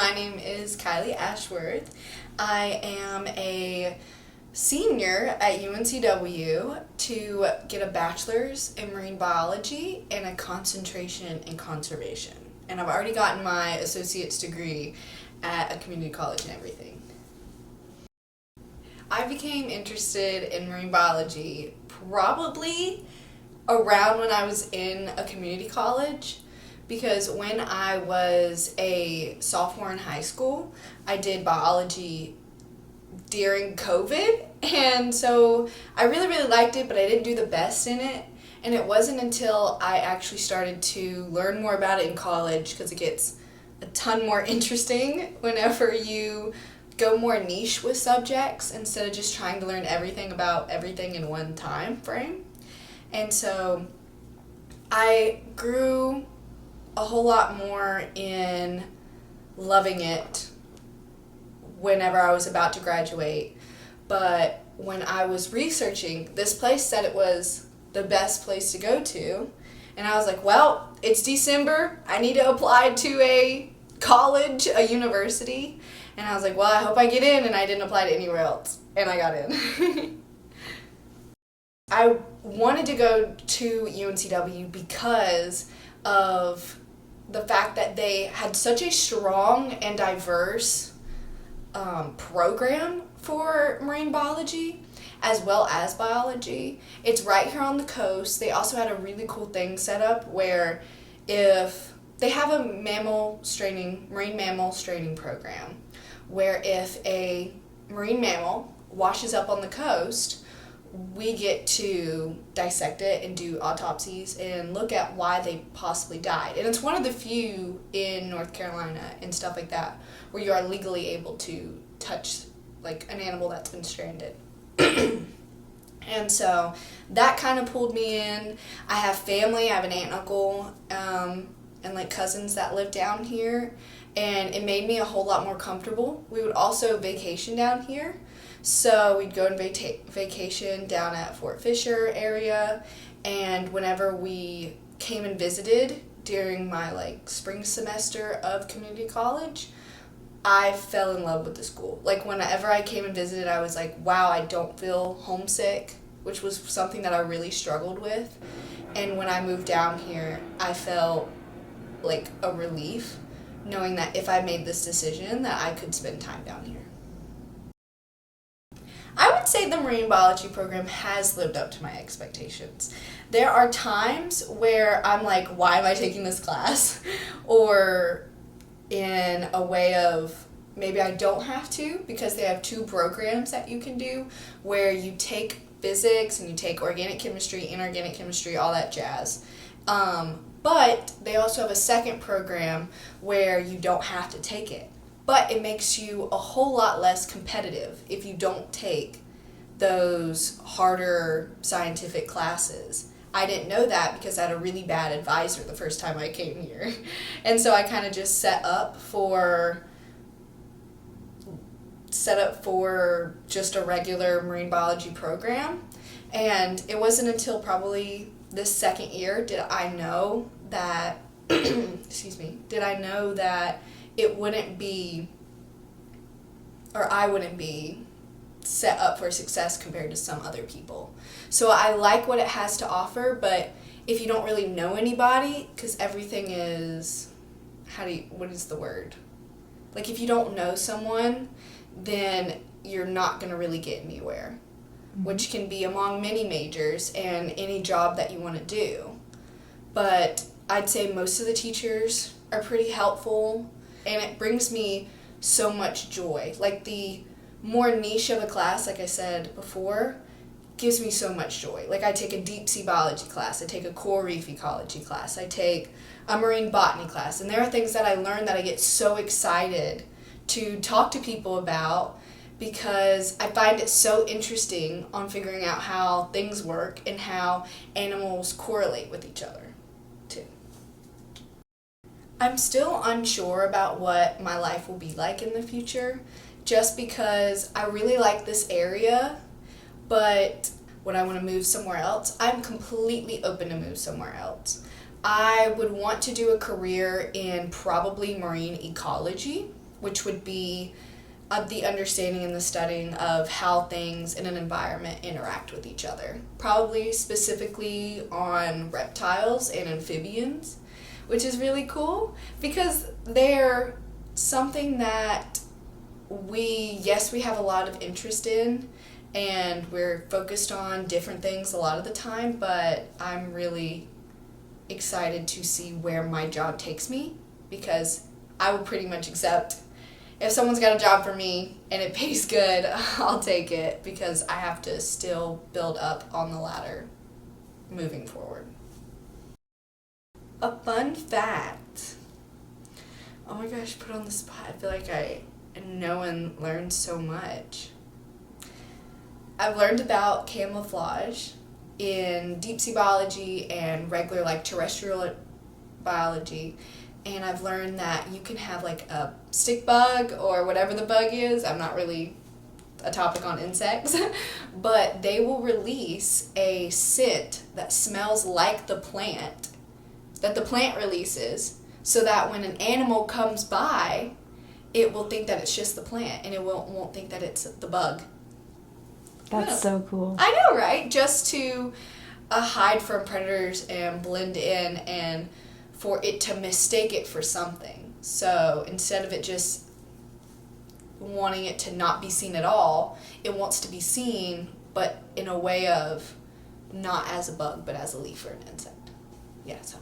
My name is Kylie Ashworth. I am a senior at UNCW to get a bachelor's in marine biology and a concentration in conservation. And I've already gotten my associate's degree at a community college and everything. I became interested in marine biology probably around when I was in a community college, because when I was a sophomore in high school, I did biology during COVID, and so I really liked it, but I didn't do the best in it. And it wasn't until I actually started to learn more about it in college, because it gets a ton more interesting whenever you go more niche with subjects instead of just trying to learn everything about everything in one time frame. And so I grew a whole lot more in loving it whenever I was about to graduate. But when I was researching, this place said it was the best place to go to. And I was like, well, it's December. I need to apply to a college, a university. And I was like, well, I hope I get in. And I didn't apply to anywhere else. And I got in. I wanted to go to UNCW because of the fact that they had such a strong and diverse program for marine biology as well as biology. It's right here on the coast. They also had a really cool thing set up where if they have a marine mammal straining program where if a marine mammal washes up on the coast, we get to dissect it and do autopsies and look at why they possibly died. And it's one of the few in North Carolina and stuff like that where you are legally able to touch like an animal that's been stranded. And so that kind of pulled me in. I have family, I have an aunt and uncle, and like cousins that live down here, and it made me a whole lot more comfortable. We would also vacation down here. So we'd go and vacation down at Fort Fisher area, and whenever we came and visited during my spring semester of community college, I fell in love with the school. Whenever I came and visited, I was like, wow, I don't feel homesick, which was something that I really struggled with. And when I moved down here, I felt like a relief knowing that if I made this decision that I could spend time down here. I would say the marine biology program has lived up to my expectations. There are times where I'm like, why am I taking this class? Or in a way of maybe I don't have to, because they have two programs that you can do where you take physics and you take organic chemistry, inorganic chemistry, all that jazz. But they also have a second program where you don't have to take it. But it makes you a whole lot less competitive if you don't take those harder scientific classes. I didn't know that because I had a really bad advisor the first time I came here. And so I kind of just set up for just a regular marine biology program. And it wasn't until probably this second year did I know that it wouldn't be, or I wouldn't be set up for success compared to some other people. So I like what it has to offer, but if you don't really know anybody, because everything is, what is the word? If you don't know someone, then you're not going to really get anywhere, which can be among many majors and any job that you want to do. But I'd say most of the teachers are pretty helpful, and it brings me so much joy. The more niche of a class, like I said before, gives me so much joy. I take a deep sea biology class, I take a coral reef ecology class, I take a marine botany class, and there are things that I learn that I get so excited to talk to people about because I find it so interesting on figuring out how things work and how animals correlate with each other, too. I'm still unsure about what my life will be like in the future, just because I really like this area, but would I want to move somewhere else? I'm completely open to move somewhere else. I would want to do a career in probably marine ecology, which would be the understanding and the studying of how things in an environment interact with each other. Probably specifically on reptiles and amphibians, which is really cool because they're something that we have a lot of interest in, and we're focused on different things a lot of the time, but I'm really excited to see where my job takes me, because I will pretty much accept if someone's got a job for me and it pays good, I'll take it, because I have to still build up on the ladder moving forward. A fun fact. Oh my gosh, put on the spot. I feel like I know and learn so much. I've learned about camouflage in deep sea biology and regular terrestrial biology, and I've learned that you can have a stick bug or whatever the bug is. I'm not really a topic on insects, but they will release a scent that smells like the plant that the plant releases, so that when an animal comes by, it will think that it's just the plant, and it won't think that it's the bug. That's so cool. I know, right? Just to hide from predators and blend in, and for it to mistake it for something. So instead of it just wanting it to not be seen at all, it wants to be seen, but in a way of not as a bug, but as a leaf or an insect. Yeah, so